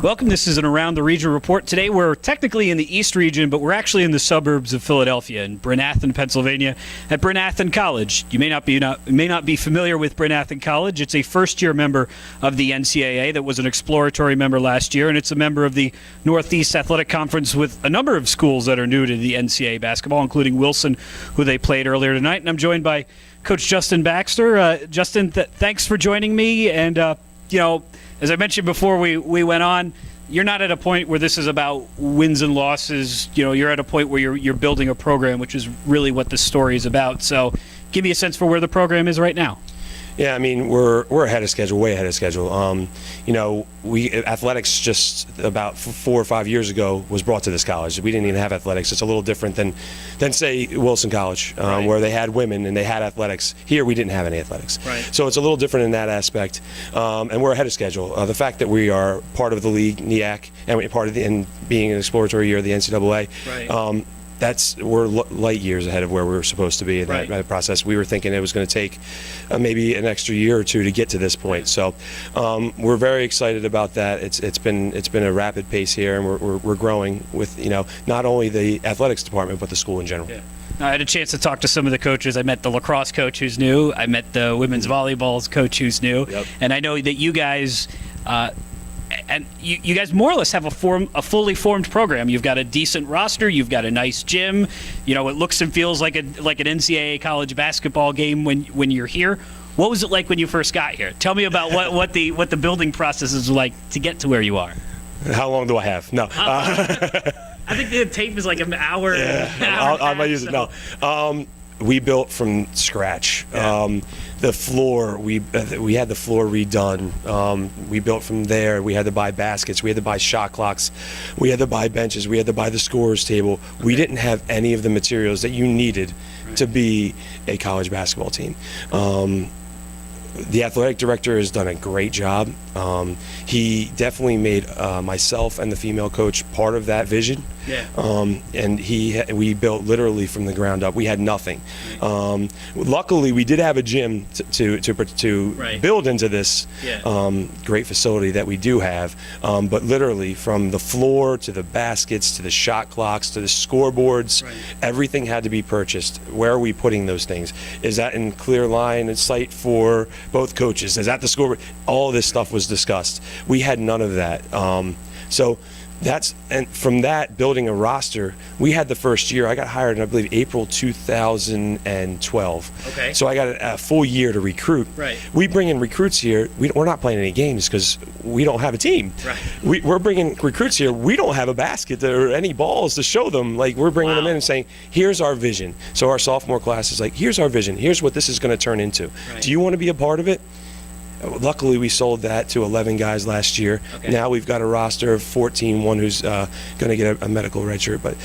Welcome. This is an Around the Region report. Today we're technically in the East Region, but we're actually in the suburbs of Philadelphia in Bryn Athyn, Pennsylvania, at Bryn Athyn College. You may not be familiar with Bryn Athyn College. It's a first-year member of the NCAA that was an exploratory member last year, and it's a member of the Northeast Athletic Conference with a number of schools that are new to the NCAA basketball, including Wilson, who they played earlier tonight. And I'm joined by Coach Justin Baxter. Justin, thanks for joining me. And as I mentioned before we went on, you're not at a point where this is about wins and losses. You're at a point where you're building a program, which is really what this story is about. So give me a sense for where the program is right now. Yeah, I mean, we're ahead of schedule, way ahead of schedule. Athletics just about 4 or 5 years ago was brought to this college. We didn't even have athletics. It's a little different than say, Wilson College, right, where they had women and they had athletics. Here, we didn't have any athletics. Right. So it's a little different in that aspect, and we're ahead of schedule. The fact that we are part of the league, NEAC, and we're part of and being an exploratory year of the NCAA, right. We're light years ahead of where we were supposed to be in that process. We were thinking it was going to take maybe an extra year or two to get to this point. So we're very excited about that. It's been a rapid pace here, and we're growing with not only the athletics department but the school in general. Yeah. I had a chance to talk to some of the coaches. I met the lacrosse coach who's new. I met the women's volleyball coach who's new. Yep. And I know that you guys. And you guys more or less have a fully formed program. You've got a decent roster. You've got a nice gym. It looks and feels like an NCAA college basketball game when you're here. What was it like when you first got here? Tell me about what the building process is like to get to where you are. How long do I have? No. I think the tape is like an hour. Yeah, I might use it. No. We built from scratch. Yeah. The floor, we had the floor redone. We built from there. We had to buy baskets. We had to buy shot clocks. We had to buy benches. We had to buy the scorer's table. Okay. We didn't have any of the materials that you needed to be a college basketball team. The athletic director has done a great job. He definitely made myself and the female coach part of that vision. Yeah. And we built literally from the ground up. We had nothing. Luckily, we did have a gym to right, build into this great facility that we do have. But literally, from the floor to the baskets to the shot clocks to the scoreboards, right, everything had to be purchased. Where are we putting those things? Is that in clear line and sight for both coaches? Is that the scoreboard? All this stuff was discussed. We had none of that. And from that, building a roster, we had the first year. I got hired in, I believe, April 2012. Okay. So I got a full year to recruit. Right. We bring in recruits here. We're not playing any games because we don't have a team. Right. We're bringing recruits here. We don't have a basket or any balls to show them. Like, we're bringing them in and saying, here's our vision. So our sophomore class is like, here's our vision. Here's what this is going to turn into. Right. Do you want to be a part of it? Luckily, we sold that to 11 guys last year. Okay. Now we've got a roster of 14, one who's going to get a medical redshirt. But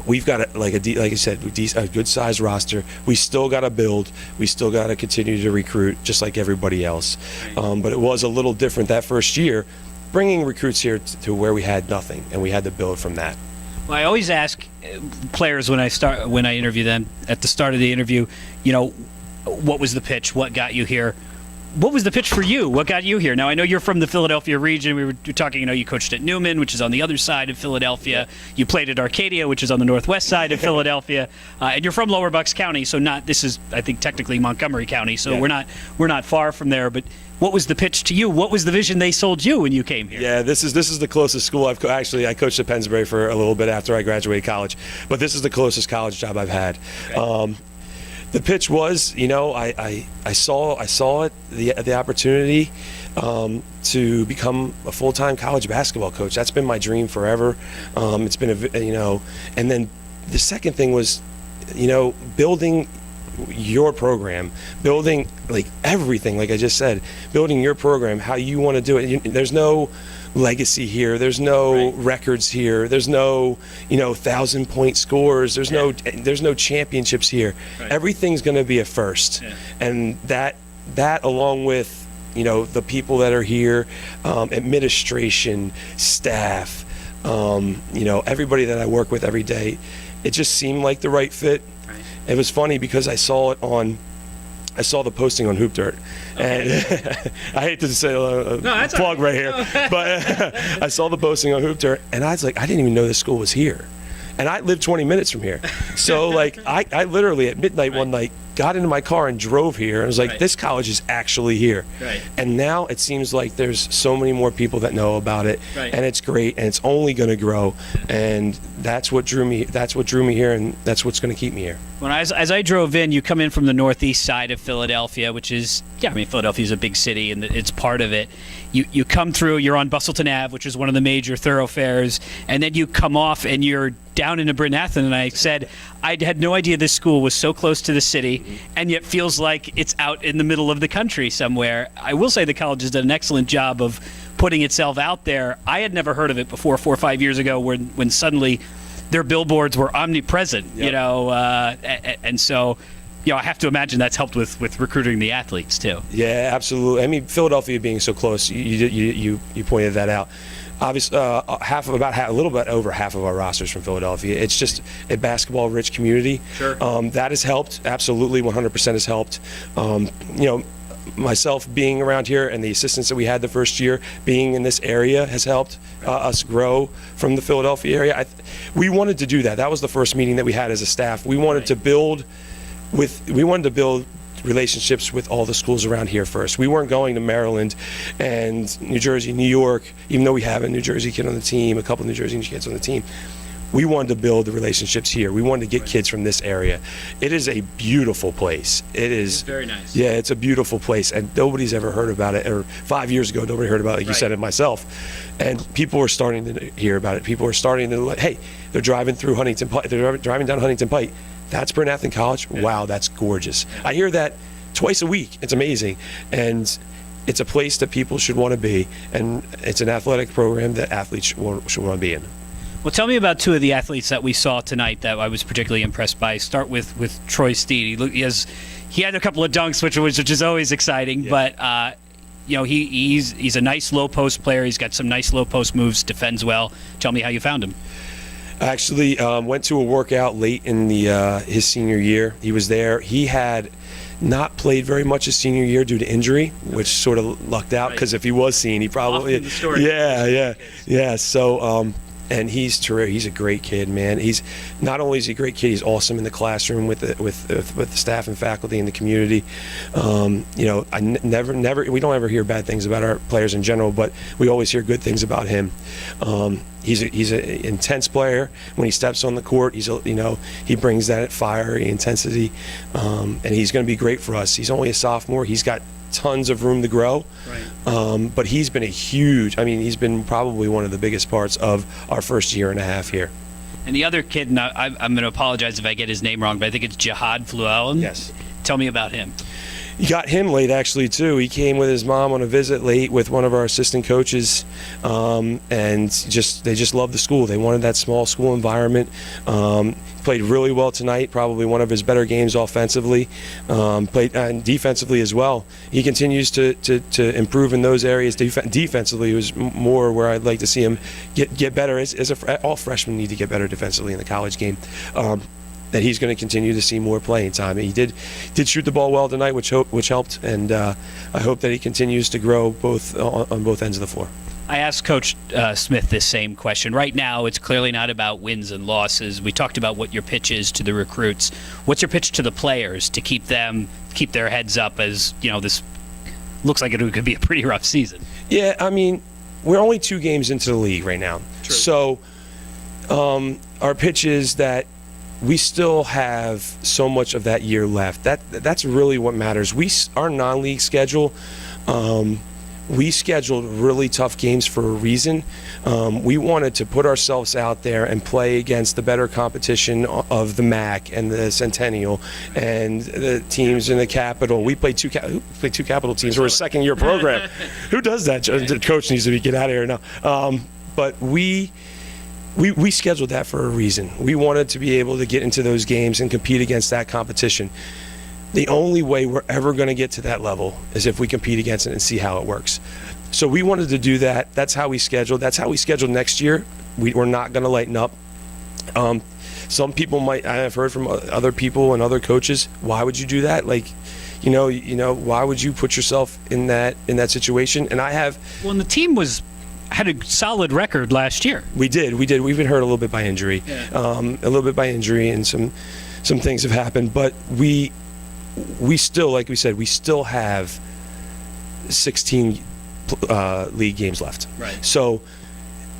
we've got, like I said, a good-sized roster. We still got to build. We still got to continue to recruit, just like everybody else. But it was a little different that first year, bringing recruits here to where we had nothing, and we had to build from that. Well, I always ask players when I interview them at the start of the interview, what was the pitch? What got you here? What was the pitch for you? What got you here? Now, I know you're from the Philadelphia region. We were talking, you coached at Newman, which is on the other side of Philadelphia. You played at Arcadia, which is on the northwest side of Philadelphia. And you're from Lower Bucks County, so this is, I think, technically Montgomery County, so we're not far from there. But what was the pitch to you? What was the vision they sold you when you came here? Yeah, this is the closest school I coached at Pennsbury for a little bit after I graduated college. But this is the closest college job I've had. Okay. The pitch was, I saw it, the opportunity to become a full-time college basketball coach. That's been my dream forever. It's been and then the second thing was, building your program, building like everything, like I just said, building your program, how you want to do it. There's no legacy here. There's no records here. There's no 1,000-point scores. There's no championships here. Right. Everything's going to be a first, and that along with the people that are here, administration, staff, everybody that I work with every day, it just seemed like the right fit. Right. It was funny because I saw it on I saw the posting on Hoop Dirt, and I hate to say plug right here, but I saw the posting on Hoop Dirt, and I was like, I didn't even know this school was here, and I live 20 minutes from here, so like I literally at midnight one night got into my car and drove here, and I was like, this college is actually here, and now it seems like there's so many more people that know about it, and it's great, and it's only going to grow, and that's what drew me here, and that's what's going to keep me here. When as I drove in, you come in from the northeast side of Philadelphia, which is, Philadelphia is a big city and it's part of it. You come through, you're on Bustleton Ave, which is one of the major thoroughfares, and then you come off and you're down into Bryn Athyn, and I said, I had no idea this school was so close to the city and yet feels like it's out in the middle of the country somewhere. I will say the college has done an excellent job of putting itself out there. I had never heard of it before 4 or 5 years ago when suddenly their billboards were omnipresent, and so, I have to imagine that's helped with recruiting the athletes too. Yeah, absolutely. I mean, Philadelphia being so close, you pointed that out. Obviously, a little bit over half of our rosters from Philadelphia. It's just a basketball-rich community. Sure. That has helped. Absolutely, 100% has helped. Myself being around here and the assistants that we had the first year being in this area has helped us grow from the Philadelphia area. We wanted to do that. That was the first meeting that we had as a staff. We wanted to build relationships with all the schools around here first. We weren't going to Maryland and New Jersey, New York, even though we have a New Jersey kid on the team, a couple of New Jersey kids on the team. We wanted to build the relationships here. We wanted to get kids from this area. It is a beautiful place. It's very nice. Yeah, it's a beautiful place, and nobody's ever heard about it. Or 5 years ago, nobody heard about it, like you said it myself. And people are starting to hear about it. People are starting to hey, they're driving through Huntington Pike. They're driving down Huntington Pike. That's Bryn Athyn College. Yeah. Wow, that's gorgeous. Yeah. I hear that twice a week. It's amazing, and it's a place that people should want to be, and it's an athletic program that athletes should want to be in. Well, tell me about two of the athletes that we saw tonight that I was particularly impressed by. Start with Troy Steed. He had a couple of dunks, which is always exciting. Yeah. But he's a nice low post player. He's got some nice low post moves. Defends well. Tell me how you found him. I actually went to a workout late in his senior year. He was there. He had not played very much his senior year due to injury, which sort of lucked out because if he was seen, he probably yeah. So. And he's terrific. He's a great kid, man. He's not only is he a great kid, he's awesome in the classroom with the staff and faculty and the community. I never we don't ever hear bad things about our players in general, but we always hear good things about him. He's an intense player. When he steps on the court, he brings that fiery intensity, and he's going to be great for us. He's only a sophomore. He's got tons of room to grow, but he's been he's been probably one of the biggest parts of our first year and a half here. And the other kid, and I'm going to apologize if I get his name wrong, but I think it's Jihad Fluellen. Yes. Tell me about him. You got him late, actually, too. He came with his mom on a visit late with one of our assistant coaches, and they just loved the school. They wanted that small school environment. Played really well tonight, probably one of his better games offensively, played and defensively as well. He continues to improve in those areas. Defensively was more where I'd like to see him get better. All freshmen need to get better defensively in the college game. That he's going to continue to see more playing time. He did shoot the ball well tonight, which helped, and I hope that he continues to grow on both ends of the floor. I asked Coach Smith this same question. Right now, it's clearly not about wins and losses. We talked about what your pitch is to the recruits. What's your pitch to the players to keep their heads up as this looks like it could be a pretty rough season? Yeah, I mean, we're only 2 games into the league right now. True. So our pitch is that we still have so much of that year left. That's really what matters. Our non-league schedule, we scheduled really tough games for a reason. We wanted to put ourselves out there and play against the better competition of the MAC and the Centennial and the teams in the Capital. We played two Capital teams. We're a second-year program. Who does that? The coach needs to get out of here now. But we scheduled that for a reason. We wanted to be able to get into those games and compete against that competition. The only way we're ever going to get to that level is if we compete against it and see how it works. So we wanted to do that. That's how we scheduled. That's how we scheduled next year. We're not going to lighten up. Some people I have heard from other people and other coaches, why would you do that? Like, why would you put yourself in that situation? And Well, and the team had a solid record last year. We did. We've been hurt a little bit by injury, and some things have happened. But we still, like we said, we still have 16 league games left. Right. So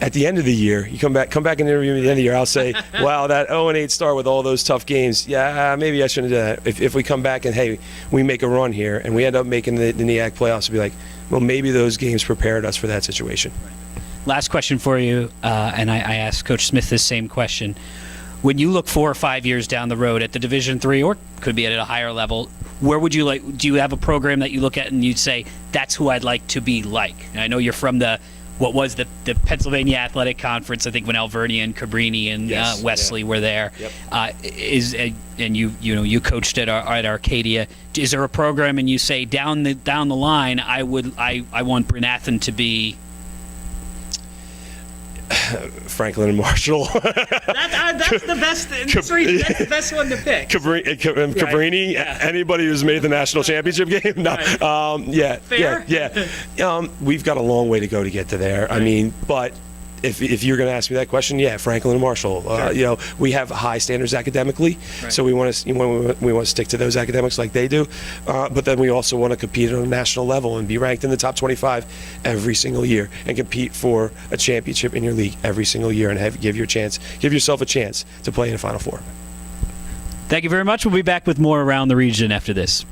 at the end of the year, you come back and interview me at the end of the year, I'll say, wow, that 0-8 start with all those tough games, yeah, maybe I shouldn't have done that. If we come back and, hey, we make a run here and we end up making the NEAC playoffs, we'll be like, well, maybe those games prepared us for that situation. Last question for you, and I asked Coach Smith this same question. When you look 4 or 5 years down the road at the Division III, or could be at a higher level, where would you like? Do you have a program that you look at and you'd say that's who I'd like to be like? And I know you're from what was the Pennsylvania Athletic Conference. I think when Alvernia and Cabrini and Wesley were there. Yep. And you coached at Arcadia. Is there a program and you say down the line I want Bryn Athyn to be? Franklin and Marshall. That's the best. That's the best one to pick. Cabrini. Yeah. Anybody who's made the national championship game. No. Right. Fair? Yeah. We've got a long way to go to get to there. Right. I mean, but if you're going to ask me that question, yeah, Franklin and Marshall. Sure. We have high standards academically, right. So we want to stick to those academics like they do. But then we also want to compete on a national level and be ranked in the top 25 every single year and compete for a championship in your league every single year and give yourself a chance to play in a Final Four. Thank you very much. We'll be back with more around the region after this.